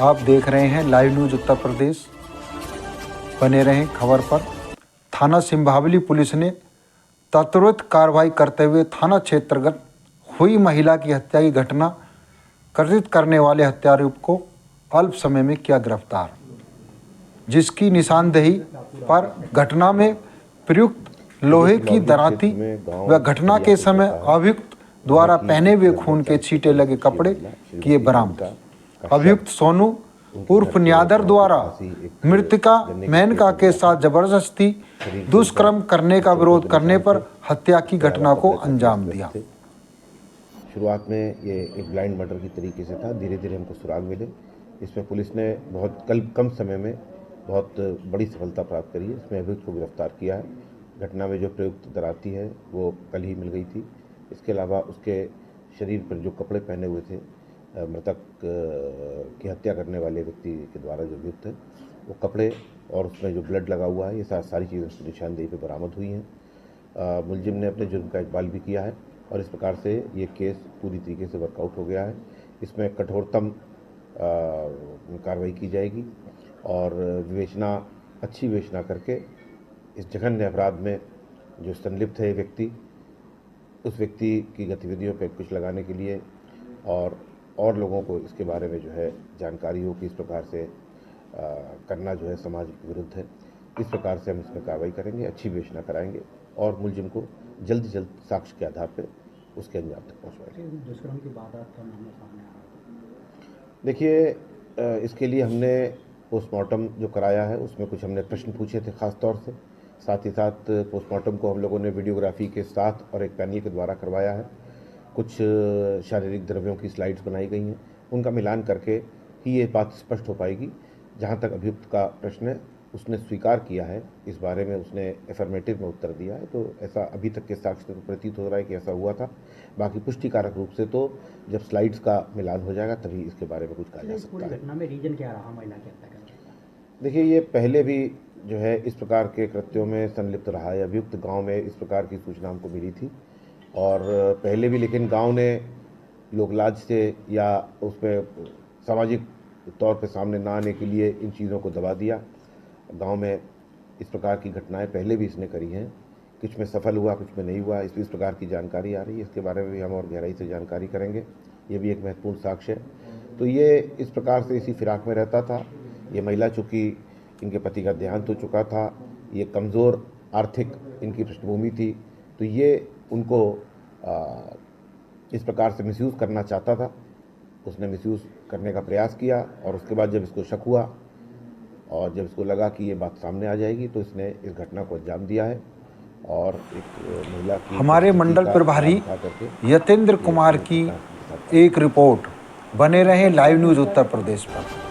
आप देख रहे हैं लाइव न्यूज़ उत्तर प्रदेश। बने रहें खबर पर। थाना सिंभावली पुलिस ने त्वरित कार्रवाई करते हुए थाना क्षेत्रगत हुई महिला की हत्या की घटना कर्जित करने वाले हत्यारों को अल्प समय में किया गिरफ्तार, जिसकी निशानदेही पर घटना में प्रयुक्त लोहे की दराती व घटना के समय अभियुक्त द्वारा पहने हुए खून के छींटे लगे कपड़े किए बरामद। अभियुक्त सोनू उर्फ न्यादर द्वारा मृतका मेनका के साथ जबरदस्ती दुष्कर्म करने का विरोध करने पर हत्या की घटना को अंजाम दिया। शुरुआत में ये एक ब्लाइंड मर्डर की तरीके से था, धीरे धीरे हमको सुराग मिले। इसमें पुलिस ने बहुत कम समय में बहुत बड़ी सफलता प्राप्त करी है। इसमें अभियुक्त को गिरफ्तार किया है। घटना में जो प्रयुक्त दराती है वो कल ही मिल गई थी। इसके अलावा उसके शरीर पर जो कपड़े पहने हुए थे मृतक की हत्या करने वाले व्यक्ति के द्वारा जो अभियुक्त है, वो कपड़े और उसमें जो ब्लड लगा हुआ है, ये सारी चीज़ें उसकी निशानदेही पर बरामद हुई हैं। मुलजिम ने अपने जुर्म का इकबाल भी किया है और इस प्रकार से ये केस पूरी तरीके से वर्कआउट हो गया है। इसमें कठोरतम कार्रवाई की जाएगी और अच्छी विवेचना करके इस जघन्य अपराध में जो संलिप्त है व्यक्ति, उस व्यक्ति की गतिविधियों पर अंकुश लगाने के लिए और लोगों को इसके बारे में जो है जानकारी हो कि इस प्रकार से करना जो है समाज के विरुद्ध है। इस प्रकार से हम इसमें कार्रवाई करेंगे, अच्छी विवेचना कराएंगे और मुलजिम को जल्द से जल्द साक्ष्य के आधार पर उसके अंजाम तक पहुँचवाएंगे। दुष्कर्म की वारदात का मामला सामने आ रहा है। देखिए, इसके लिए हमने पोस्टमार्टम जो कराया है उसमें कुछ हमने प्रश्न पूछे थे ख़ास तौर से। साथ ही साथ पोस्टमार्टम को हम लोगों ने वीडियोग्राफी के साथ और एक पैनल के द्वारा करवाया है। कुछ शारीरिक द्रव्यों की स्लाइड्स बनाई गई हैं, उनका मिलान करके ही ये बात स्पष्ट हो पाएगी। जहाँ तक अभियुक्त का प्रश्न है, उसने स्वीकार किया है, इस बारे में उसने एफर्मेटिव में उत्तर दिया है, तो ऐसा अभी तक के साक्ष्य से तो प्रतीत हो रहा है कि ऐसा हुआ था। बाकी पुष्टिकारक रूप से तो जब स्लाइड्स का मिलान हो जाएगा तभी इसके बारे में कुछ कहा जा सकता है। घटना में रीजन क्या रहा महिला की हत्या करने का? देखिए, ये पहले भी जो है इस प्रकार के कृत्यों में संलिप्त रहा है। अभियुक्त गाँव में इस प्रकार की सूचना हमको मिली थी और पहले भी, लेकिन गाँव ने लोकलाज से या उसमें सामाजिक तौर पे सामने ना आने के लिए इन चीज़ों को दबा दिया। गांव में इस प्रकार की घटनाएं पहले भी इसने करी हैं, कुछ में सफल हुआ, कुछ में नहीं हुआ। इस प्रकार की जानकारी आ रही है, इसके बारे में भी हम और गहराई से जानकारी करेंगे। ये भी एक महत्वपूर्ण साक्ष्य है। तो ये इस प्रकार से इसी फिराक में रहता था। ये महिला चूँकि इनके पति का देहांत हो चुका था, ये कमज़ोर आर्थिक इनकी पृष्ठभूमि थी, तो ये उनको इस प्रकार से मिसयूज़ करना चाहता था। उसने मिसयूज़ करने का प्रयास किया और उसके बाद जब इसको शक हुआ और जब इसको लगा कि ये बात सामने आ जाएगी तो इसने इस घटना को अंजाम दिया है और एक महिला की हमारे मंडल प्रभारी यतेंद्र कुमार की एक रिपोर्ट। बने रहें लाइव न्यूज़ उत्तर प्रदेश पर।